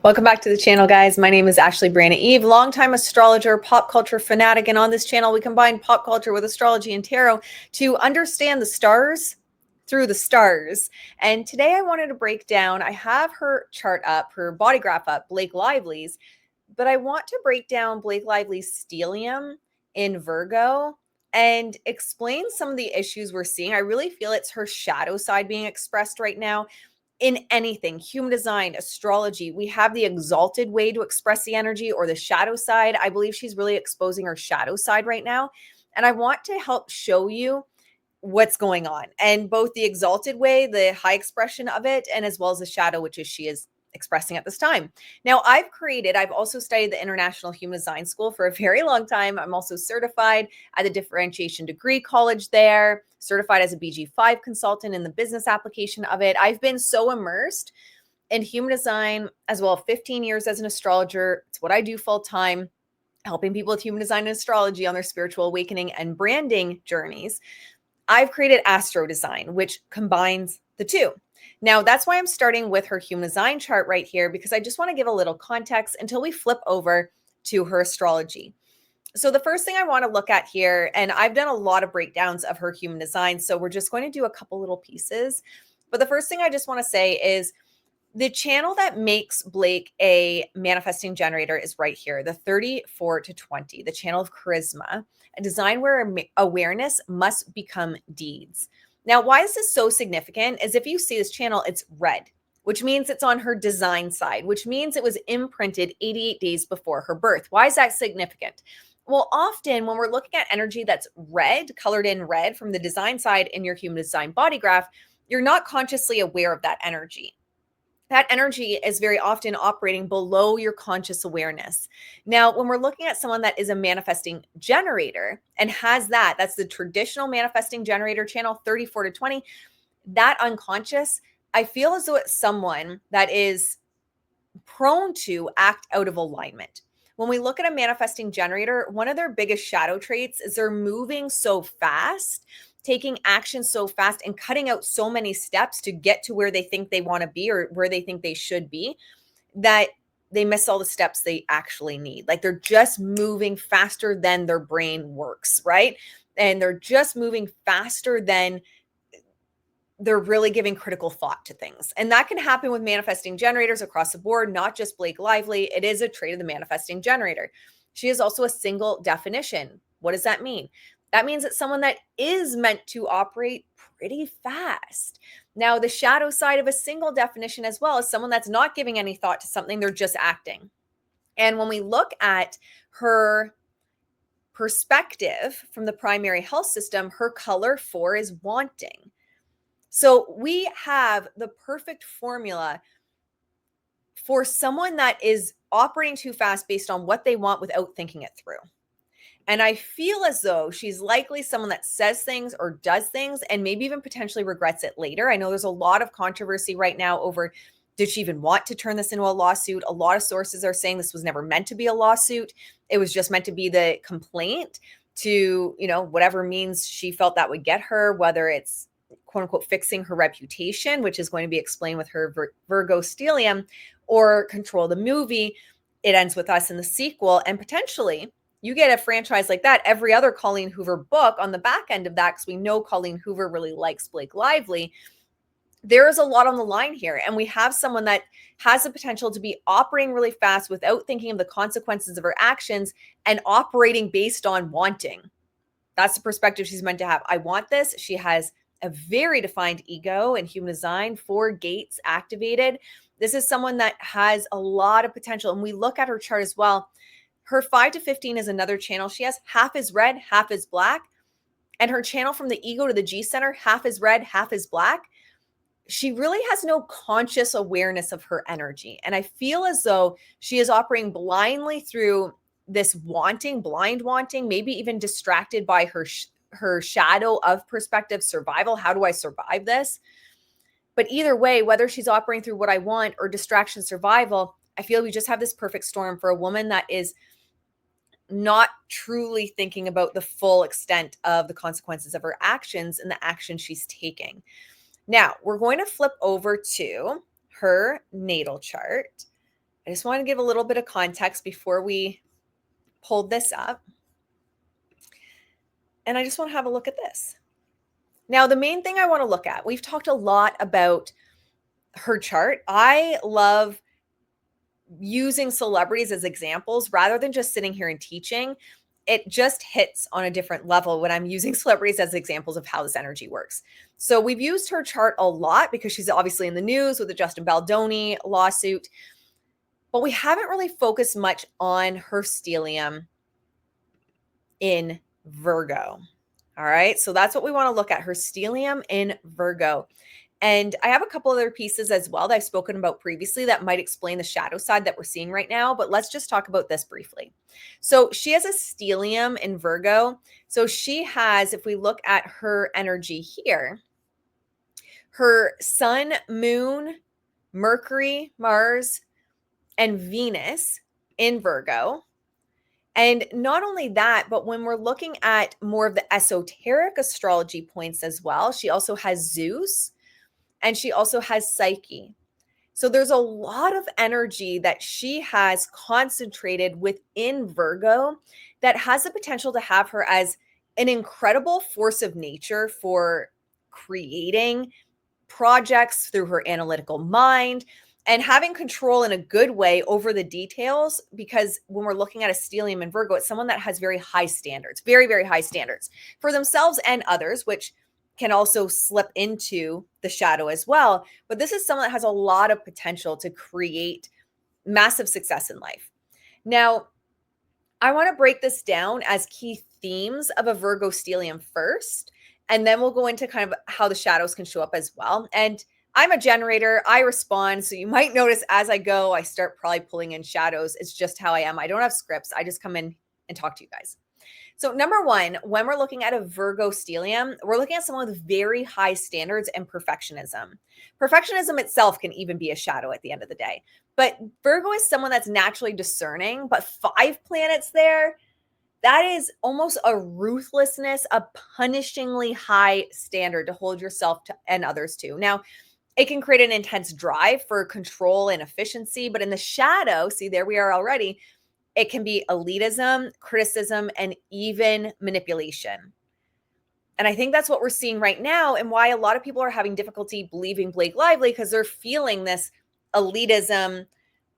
Welcome back to the channel, guys. My name is Ashley Brianna Eve, longtime astrologer, pop culture fanatic, and on this channel, we combine pop culture with astrology and tarot to understand the stars through the stars. And today I wanted to break down, I have her chart up, her body graph up, Blake Lively's, but I want to break down Blake Lively's stellium in Virgo and explain some of the issues we're seeing. I really feel it's her shadow side being expressed right now. In anything, human design, astrology, we have the exalted way to express the energy or the shadow side. I believe she's really exposing her shadow side right now. And I want to help show you what's going on, and both the exalted way, the high expression of it, and as well as the shadow, which is she is expressing at this time. Now, I've also studied the International Human Design School for a very long time. I'm also certified at the Differentiation Degree College there, certified as a BG5 consultant in the business application of it. I've been so immersed in human design as well, 15 years as an astrologer. It's what I do full time, helping people with human design and astrology on their spiritual awakening and branding journeys. I've created Astro Design, which combines the two. Now, that's why I'm starting with her human design chart right here, because I just want to give a little context until we flip over to her astrology. So the first thing I want to look at here, and I've done a lot of breakdowns of her human design, so we're just going to do a couple little pieces. But the first thing I just want to say is the channel that makes Blake a manifesting generator is right here, the 34 to 20, the channel of charisma, a design where awareness must become deeds. Now, why is this so significant? Is if you see this channel, it's red, which means it's on her design side, which means it was imprinted 88 days before her birth. Why is that significant? Well, often when we're looking at energy that's red, colored in red from the design side in your human design body graph, you're not consciously aware of that energy. That energy is very often operating below your conscious awareness. Now, when we're looking at someone that is a manifesting generator and has that's the traditional manifesting generator channel, 34 to 20, that unconscious, I feel as though it's someone that is prone to act out of alignment. When we look at a manifesting generator, one of their biggest shadow traits is they're moving so fast, taking action so fast, and cutting out so many steps to get to where they think they want to be or where they think they should be, that they miss all the steps they actually need. Like they're just moving faster than their brain works, right? And they're just moving faster than they're really giving critical thought to things. And that can happen with manifesting generators across the board, not just Blake Lively. It is a trait of the manifesting generator. She is also a single definition. What does that mean? That means it's someone that is meant to operate pretty fast. Now, the shadow side of a single definition as well is someone that's not giving any thought to something, they're just acting. And when we look at her perspective from the primary health system, her color 4 is wanting. So we have the perfect formula for someone that is operating too fast based on what they want without thinking it through. And I feel as though she's likely someone that says things or does things and maybe even potentially regrets it later. I know there's a lot of controversy right now over, did she even want to turn this into a lawsuit? A lot of sources are saying this was never meant to be a lawsuit. It was just meant to be the complaint to, whatever means she felt that would get her, whether it's quote unquote fixing her reputation, which is going to be explained with her Virgo stellium, or Control the movie. It ends with us in the sequel, and potentially you get a franchise like that, every other Colleen Hoover book on the back end of that, because we know Colleen Hoover really likes Blake Lively. There is a lot on the line here, and we have someone that has the potential to be operating really fast without thinking of the consequences of her actions and operating based on wanting. That's the perspective she's meant to have. I want this. She has a very defined ego in human design, 4 gates activated. This is someone that has a lot of potential. And we look at her chart as well. Her 5 to 15 is another channel. She has half is red, half is black. And her channel from the ego to the G center, half is red, half is black. She really has no conscious awareness of her energy. And I feel as though she is operating blindly through this wanting, blind wanting, maybe even distracted by her shadow of perspective survival. How do I survive this? But either way, whether she's operating through what I want or distraction survival, I feel we just have this perfect storm for a woman that is not truly thinking about the full extent of the consequences of her actions and the action she's taking. Now, we're going to flip over to her natal chart. I just want to give a little bit of context before we pulled this up. And I just want to have a look at this. Now, the main thing I want to look at, we've talked a lot about her chart. I love using celebrities as examples rather than just sitting here and teaching. It just hits on a different level when I'm using celebrities as examples of how this energy works. So we've used her chart a lot because she's obviously in the news with the Justin Baldoni lawsuit, but we haven't really focused much on her stellium in Virgo. All right, so that's what we want to look at, her stellium in Virgo. And I have a couple other pieces as well that I've spoken about previously that might explain the shadow side that we're seeing right now, but let's just talk about this briefly. So she has a stellium in Virgo. So she has, if we look at her energy here, her sun, moon, Mercury, Mars, and Venus in Virgo. And not only that, but when we're looking at more of the esoteric astrology points as well, she also has Zeus and she also has Psyche. So there's a lot of energy that she has concentrated within Virgo that has the potential to have her as an incredible force of nature for creating projects through her analytical mind and having control in a good way over the details. Because when we're looking at a stellium in Virgo, it's someone that has very high standards, very, very high standards for themselves and others, which can also slip into the shadow as well. But this is someone that has a lot of potential to create massive success in life. Now, I want to break this down as key themes of a Virgo stellium first, and then we'll go into kind of how the shadows can show up as well. And I'm a generator. I respond. So you might notice as I go, I start probably pulling in shadows. It's just how I am. I don't have scripts. I just come in and talk to you guys. So number one, when we're looking at a Virgo stellium, we're looking at someone with very high standards and perfectionism. Perfectionism itself can even be a shadow at the end of the day. But Virgo is someone that's naturally discerning, but 5 planets there, that is almost a ruthlessness, a punishingly high standard to hold yourself to, and others to. Now, it can create an intense drive for control and efficiency, but in the shadow, see, there we are already, it can be elitism, criticism, and even manipulation. And I think that's what we're seeing right now and why a lot of people are having difficulty believing Blake Lively, because they're feeling this elitism,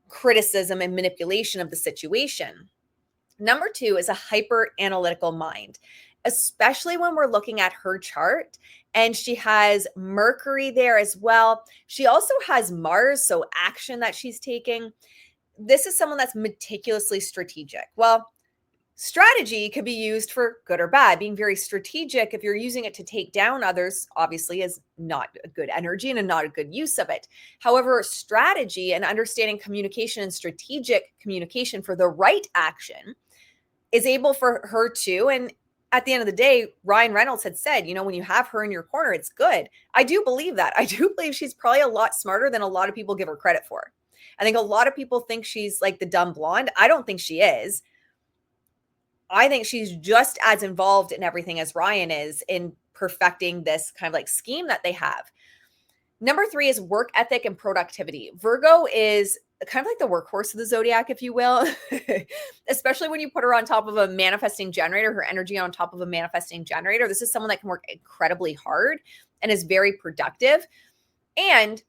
criticism, and manipulation of the situation. Number 2 is a hyper analytical mind, especially when we're looking at her chart. And she has Mercury there as well. She also has Mars, so action that she's taking. This is someone that's meticulously strategic. Well, strategy can be used for good or bad. Being very strategic, if you're using it to take down others, obviously is not a good energy and not a good use of it. However, strategy and understanding communication and strategic communication for the right action is able for her to. And at the end of the day, Ryan Reynolds had said, when you have her in your corner, it's good. I do believe that. I do believe she's probably a lot smarter than a lot of people give her credit for. I think a lot of people think she's like the dumb blonde. I don't think she is. I think she's just as involved in everything as Ryan is in perfecting this kind of like scheme that they have. Number 3 is work ethic and productivity. Virgo is kind of like the workhorse of the zodiac, if you will, especially when you put her on top of a manifesting generator, her energy on top of a manifesting generator. This is someone that can work incredibly hard and is very productive and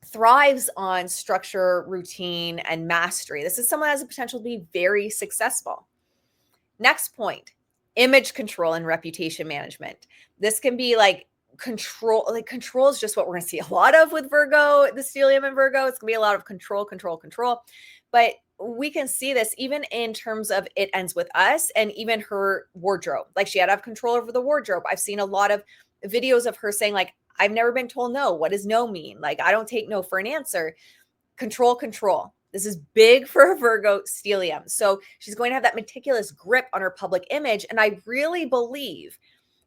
thrives on structure, routine, and mastery. This is someone that has the potential to be very successful. Next point, image control and reputation management. This can be like control. Like control is just what we're going to see a lot of with Virgo, the stellium in Virgo. It's going to be a lot of control. But we can see this even in terms of It Ends With Us and even her wardrobe. Like she had to have control over the wardrobe. I've seen a lot of videos of her saying like, I've never been told no. What does no mean? Like, I don't take no for an answer. Control. This is big for a Virgo stellium. So she's going to have that meticulous grip on her public image. And I really believe,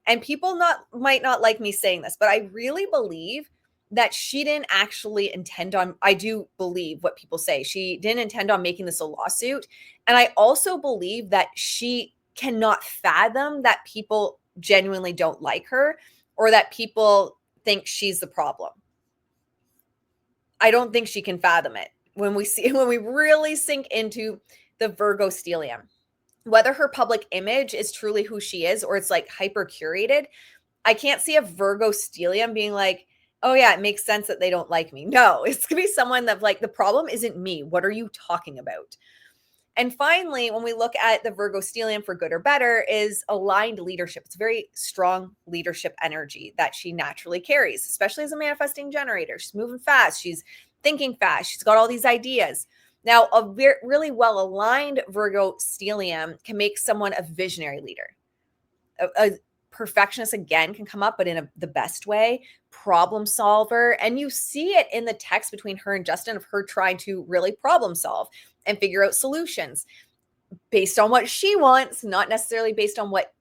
and people might not like me saying this, but I really believe that she didn't actually intend on, I do believe what people say. She didn't intend on making this a lawsuit. And I also believe that she cannot fathom that people genuinely don't like her or that people think she's the problem. I don't think she can fathom it. when we really sink into the Virgo stellium, whether her public image is truly who she is or it's like hyper curated, I can't see a Virgo stellium being like, oh yeah, it makes sense that they don't like me. No, it's gonna be someone that like, the problem isn't me. What are you talking about? And finally, when we look at the Virgo stellium for good or better, is aligned leadership. It's very strong leadership energy that she naturally carries, especially as a manifesting generator. She's moving fast. She's thinking fast. She's got all these ideas. Now, a really well aligned Virgo stellium can make someone a visionary leader. A perfectionist again can come up, but in the best way, problem solver. And you see it in the text between her and Justin of her trying to really problem solve and figure out solutions based on what she wants, not necessarily based on what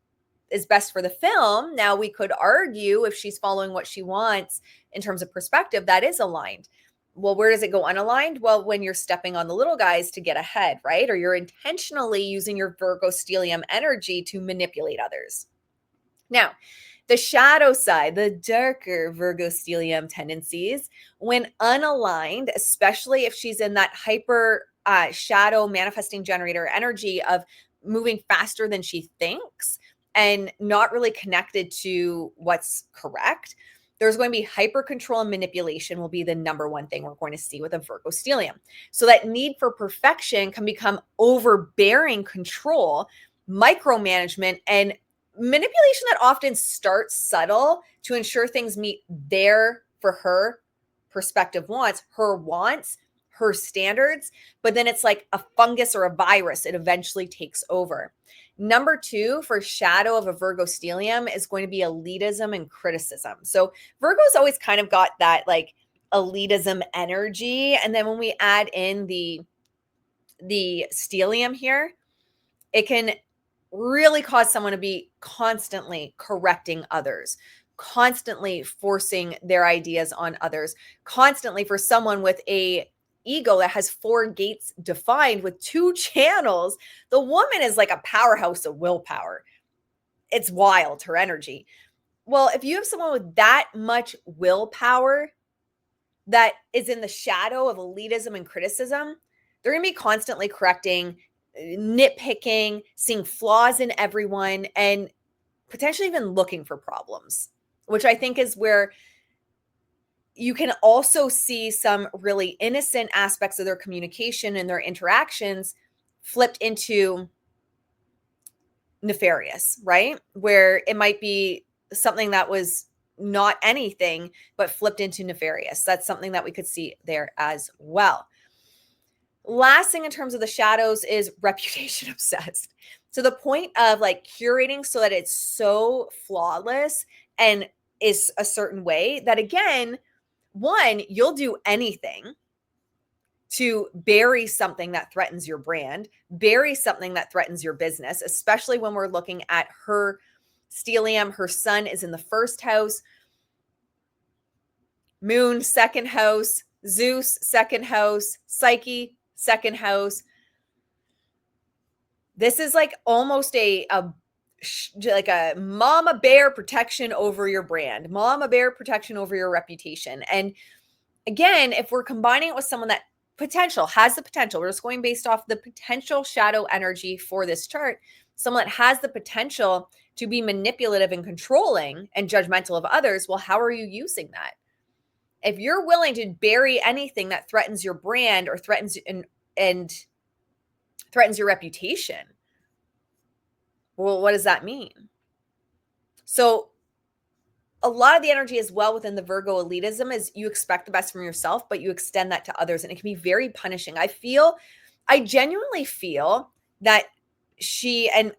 is best for the film. Now, we could argue if she's following what she wants in terms of perspective, that is aligned. Well, where does it go unaligned? Well, when you're stepping on the little guys to get ahead, right? Or you're intentionally using your Virgo stellium energy to manipulate others. Now, the shadow side, the darker Virgo stellium tendencies, when unaligned, especially if she's in that hyper shadow manifesting generator energy of moving faster than she thinks and not really connected to what's correct, there's going to be hyper control and manipulation will be the number one thing we're going to see with a Virgo stellium. So that need for perfection can become overbearing control, micromanagement, and manipulation that often starts subtle to ensure things meet their, for her, perspective wants, her standards, but then it's like a fungus or a virus. It eventually takes over. Number two for shadow of a Virgo stellium is going to be elitism and criticism. So Virgo's always kind of got that like elitism energy. And then when we add in the stellium here, it can really cause someone to be constantly correcting others, constantly forcing their ideas on others, constantly for someone with a ego that has 4 gates defined with 2 channels. The woman is like a powerhouse of willpower. It's wild, her energy. Well, if you have someone with that much willpower that is in the shadow of elitism and criticism, they're going to be constantly correcting, nitpicking, seeing flaws in everyone, and potentially even looking for problems, which I think is where you can also see some really innocent aspects of their communication and their interactions flipped into nefarious, right? Where it might be something that was not anything, but flipped into nefarious. That's something that we could see there as well. Last thing in terms of the shadows is reputation obsessed. To the point of like curating so that it's so flawless and is a certain way that, again, one, you'll do anything to bury something that threatens your brand, bury something that threatens your business, especially when we're looking at her stellium. Her sun is in the first house, moon, second house, Zeus, second house, Psyche, second house. This is like almost like a mama bear protection over your brand, mama bear protection over your reputation. And again, if we're combining it with someone that has the potential, we're just going based off the potential shadow energy for this chart, someone that has the potential to be manipulative and controlling and judgmental of others, well, how are you using that? If you're willing to bury anything that threatens your brand or threatens and threatens your reputation, well, what does that mean? So a lot of the energy as well within the Virgo elitism is you expect the best from yourself, but you extend that to others, and it can be very punishing. I genuinely feel that she, and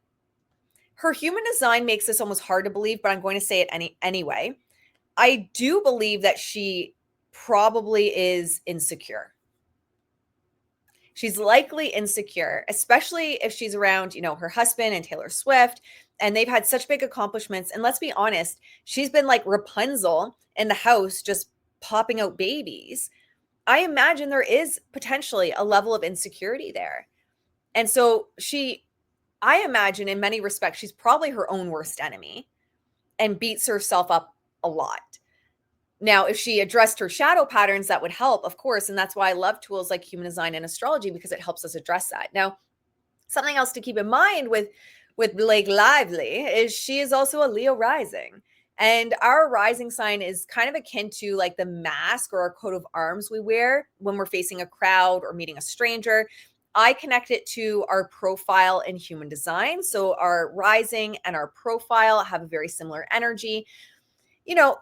her human design makes this almost hard to believe, but I'm going to say it anyway. I do believe that she probably is insecure. She's likely insecure, especially if she's around, her husband and Taylor Swift, and they've had such big accomplishments. And let's be honest, she's been like Rapunzel in the house, just popping out babies. I imagine there is potentially a level of insecurity there. And so I imagine in many respects, she's probably her own worst enemy and beats herself up a lot. Now, if she addressed her shadow patterns, that would help, of course. And that's why I love tools like human design and astrology, because it helps us address that. Now, something else to keep in mind with Blake Lively is she is also a Leo rising. And our rising sign is kind of akin to like the mask or our coat of arms we wear when we're facing a crowd or meeting a stranger. I connect it to our profile in human design. So our rising and our profile have a very similar energy. You know,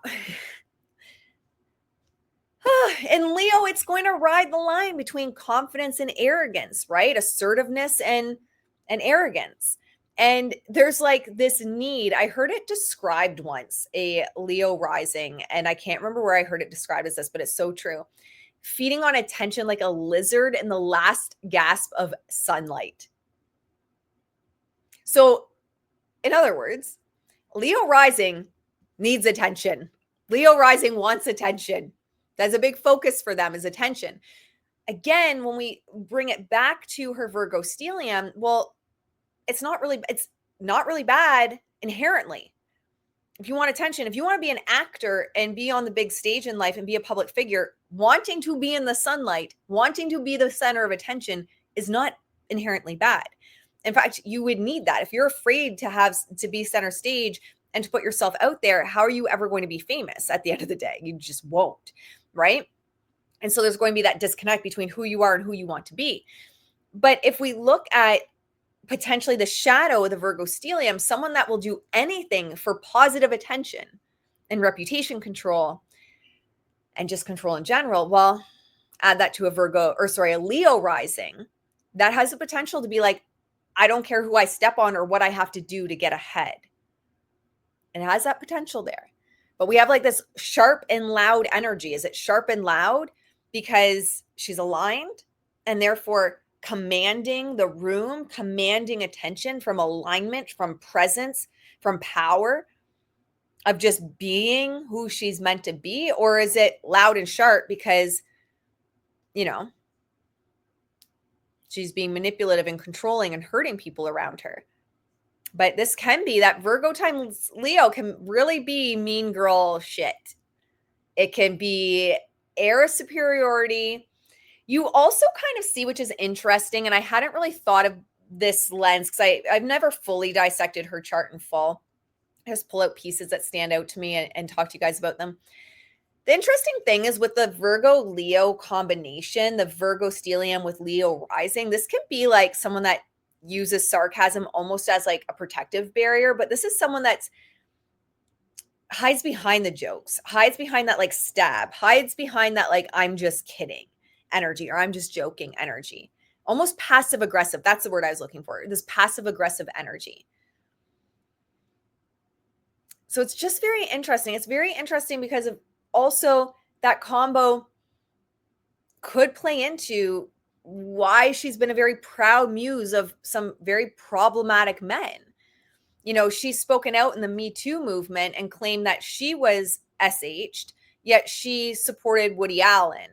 in Leo, it's going to ride the line between confidence and arrogance, right? Assertiveness and arrogance. And there's like this need. I heard it described once, a Leo rising, and I can't remember where I heard it described as this, but it's so true. Feeding on attention like a lizard in the last gasp of sunlight. So, in other words, Leo rising needs attention. Leo rising wants attention. That's a big focus for them, is attention. Again, when we bring it back to her Virgo stellium, well, it's not really bad inherently. If you want attention, if you want to be an actor and be on the big stage in life and be a public figure, wanting to be in the sunlight, wanting to be the center of attention is not inherently bad. In fact, you would need that. If you're afraid to be center stage and to put yourself out there, how are you ever going to be famous at the end of the day? You just won't, right? And so there's going to be that disconnect between who you are and who you want to be. But if we look at potentially the shadow of the Virgo stellium, someone that will do anything for positive attention and reputation control and just control in general, well, add that to a Leo rising, that has the potential to be like, I don't care who I step on or what I have to do to get ahead. And it has that potential there. But we have like this sharp and loud energy. Is it sharp and loud because she's aligned and therefore commanding the room, commanding attention from alignment, from presence, from power of just being who she's meant to be? Or is it loud and sharp because, she's being manipulative and controlling and hurting people around her? But this can be that Virgo times Leo can really be mean girl shit. It can be air of superiority. You also kind of see, which is interesting, and I hadn't really thought of this lens because I've never fully dissected her chart in full. I just pull out pieces that stand out to me and talk to you guys about them. The interesting thing is with the Virgo-Leo combination, the Virgo stellium with Leo rising, this can be like someone that uses sarcasm almost as like a protective barrier, but this is someone that's hides behind the jokes, hides behind that like stab, hides behind that like I'm just kidding energy or I'm just joking energy. Almost passive aggressive. That's the word I was looking for. This passive aggressive energy. So it's just very interesting. It's very interesting because of also that combo could play into why she's been a very proud muse of some very problematic men. She's spoken out in the Me Too movement and claimed that she was SH'd, yet she supported Woody Allen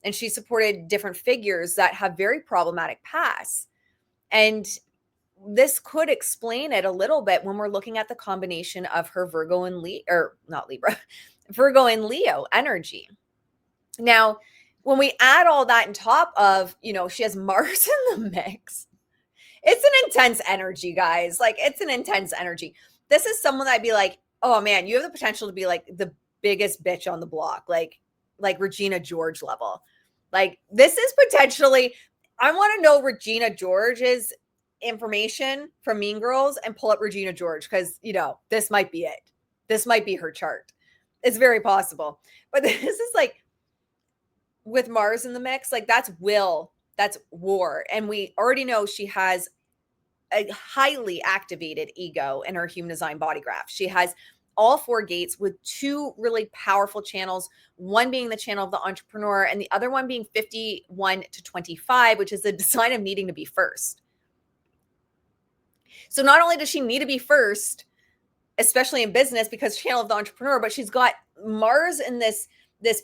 and she supported different figures that have very problematic pasts. And this could explain it a little bit when we're looking at the combination of her Virgo and Virgo and Leo energy. Now, when we add all that on top of, she has Mars in the mix, it's an intense energy, guys. Like, it's an intense energy. This is someone that I'd be like, oh man, you have the potential to be like the biggest bitch on the block, like Regina George level. Like, this is potentially, I want to know Regina George's information from Mean Girls and pull up Regina George because, this might be it. This might be her chart. It's very possible. But this is like, with Mars in the mix, like that's will, that's war. And we already know she has a highly activated ego in her human design body graph. She has all 4 gates with 2 really powerful channels, one being the channel of the entrepreneur and the other one being 51 to 25, which is the sign of needing to be first. So not only does she need to be first, especially in business because channel of the entrepreneur, but she's got Mars in this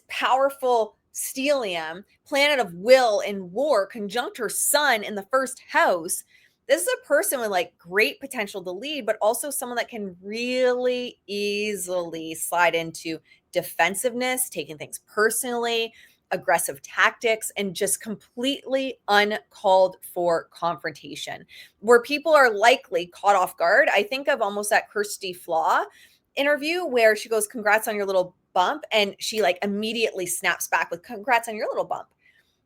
powerful stellium, planet of will and war, conjunct her sun in the first house. This is a person with like great potential to lead, but also someone that can really easily slide into defensiveness, taking things personally, aggressive tactics, and just completely uncalled for confrontation, where people are likely caught off guard. I think of almost that Kirsty Flaw interview where she goes, "Congrats on your little bump," and she like immediately snaps back with, "Congrats on your little bump."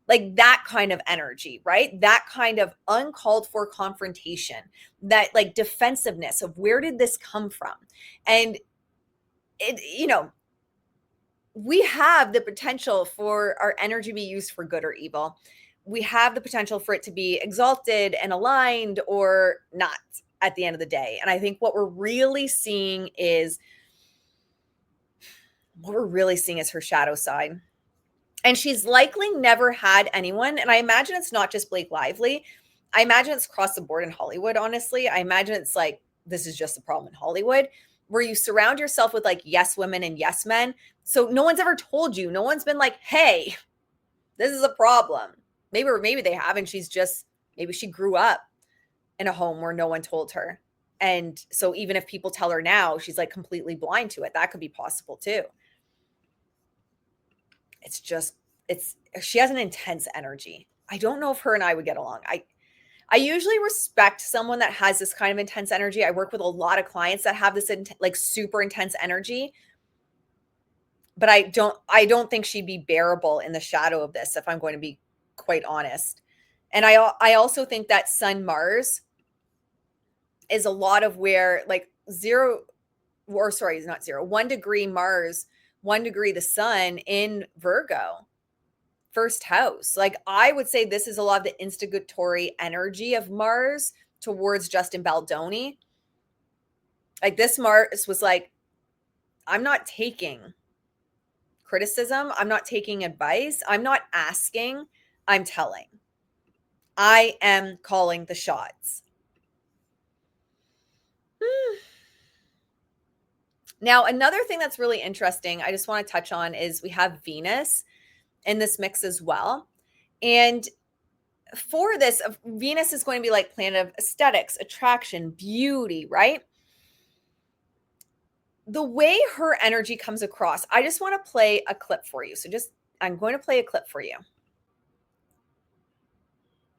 Like that kind of energy, right? That kind of uncalled for confrontation, that like defensiveness of where did this come from? And it, we have the potential for our energy to be used for good or evil. We have the potential for it to be exalted and aligned or not at the end of the day. And I think what we're really seeing is her shadow side. And she's likely never had anyone. And I imagine it's not just Blake Lively. I imagine it's across the board in Hollywood, honestly. I imagine it's like, this is just a problem in Hollywood, where you surround yourself with like yes women and yes men. So no one's ever told you. No one's been like, hey, this is a problem. Maybe they have. And maybe she grew up in a home where no one told her. And so even if people tell her now, she's like completely blind to it. That could be possible too. She has an intense energy. I don't know if her and I would get along. I usually respect someone that has this kind of intense energy. I work with a lot of clients that have this like super intense energy, but I don't think she'd be bearable in the shadow of this, if I'm going to be quite honest. And I also think that Sun Mars is a lot of where like 1 degree Mars, 1 degree the sun in Virgo, first house. Like I would say this is a lot of the instigatory energy of Mars towards Justin Baldoni. Like this Mars was like, I'm not taking criticism. I'm not taking advice. I'm not asking. I'm telling. I am calling the shots. Now, another thing that's really interesting, I just want to touch on is we have Venus in this mix as well. And for this, Venus is going to be like planet of aesthetics, attraction, beauty, right? The way her energy comes across, I just want to play a clip for you. I'm going to play a clip for you.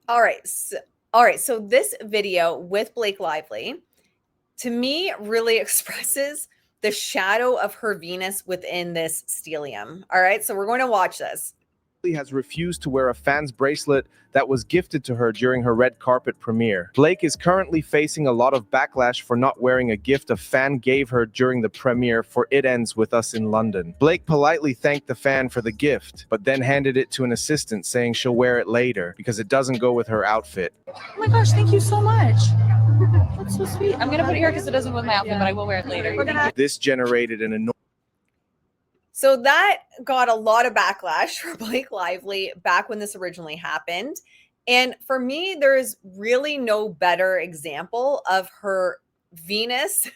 All right. So this video with Blake Lively, to me, really expresses the shadow of her Venus within this stellium. All right. So we're going to watch this. Has refused to wear a fan's bracelet that was gifted to her during her red carpet premiere. Blake is currently facing a lot of backlash for not wearing a gift a fan gave her during the premiere for It Ends With Us in London. Blake politely thanked the fan for the gift, but then handed it to an assistant saying she'll wear it later because it doesn't go with her outfit. Oh my gosh, thank you so much. That's so sweet. I'm gonna put it here because it doesn't go with my outfit, but I will wear it later. This generated an enormous So that got a lot of backlash for Blake Lively back when this originally happened. And for me, there's really no better example of her Venus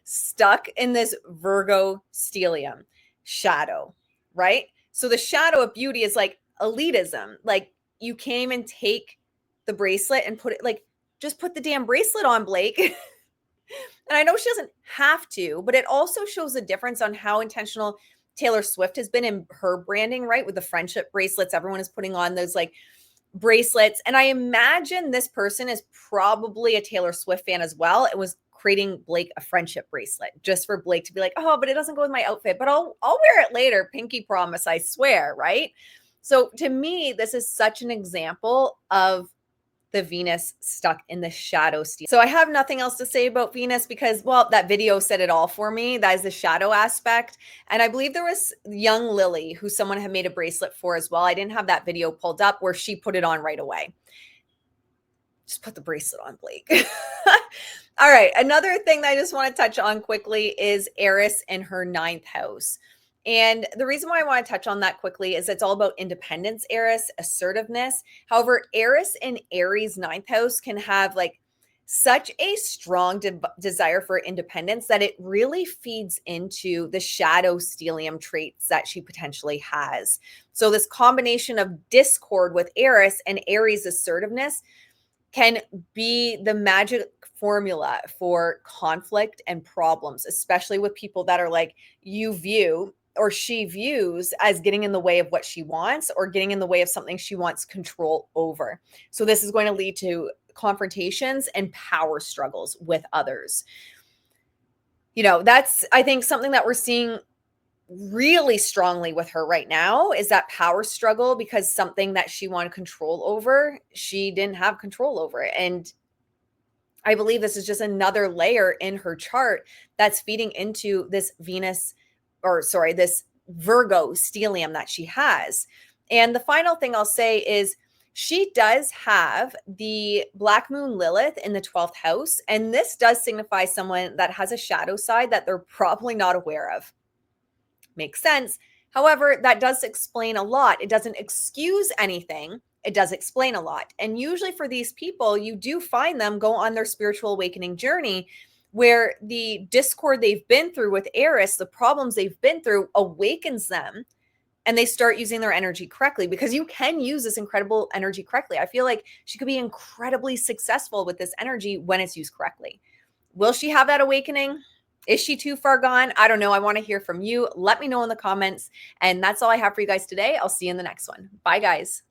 stuck in this Virgo stellium shadow, right? So the shadow of beauty is like elitism. Like you can't even take the bracelet and put it like, just put the damn bracelet on, Blake. And I know she doesn't have to, but it also shows a difference on how intentional Taylor Swift has been in her branding, right? With the friendship bracelets, everyone is putting on those like bracelets. And I imagine this person is probably a Taylor Swift fan as well. It was creating Blake a friendship bracelet just for Blake to be like, oh, but it doesn't go with my outfit, but I'll wear it later. Pinky promise, I swear, right? So to me, this is such an example of the Venus stuck in the shadow steel. So I have nothing else to say about Venus because, well, that video said it all for me. That is the shadow aspect. And I believe there was young Lily who someone had made a bracelet for as well. I didn't have that video pulled up where she put it on right away. Just put the bracelet on, Blake. All right. Another thing that I just want to touch on quickly is Eris in her 9th house. And the reason why I want to touch on that quickly is it's all about independence, Eris, assertiveness. However, Eris in Aries 9th house can have like such a strong desire for independence that it really feeds into the shadow stellium traits that she potentially has. So this combination of discord with Eris and Aries assertiveness can be the magic formula for conflict and problems, especially with people that are like you view or she views as getting in the way of what she wants or getting in the way of something she wants control over. So this is going to lead to confrontations and power struggles with others. You know, that's, I think, something that we're seeing really strongly with her right now is that power struggle, because something that she wanted control over, she didn't have control over it. And I believe this is just another layer in her chart that's feeding into this this Virgo stellium that she has. And the final thing I'll say is she does have the Black Moon Lilith in the 12th house. And this does signify someone that has a shadow side that they're probably not aware of. Makes sense. However, that does explain a lot. It doesn't excuse anything. It does explain a lot. And usually for these people, you do find them go on their spiritual awakening journey where the discord they've been through with Eris, the problems they've been through, awakens them and they start using their energy correctly, because you can use this incredible energy correctly. I feel like she could be incredibly successful with this energy when it's used correctly. Will she have that awakening? Is she too far gone? I don't know. I want to hear from you. Let me know in the comments. And that's all I have for you guys today. I'll see you in the next one. Bye, guys.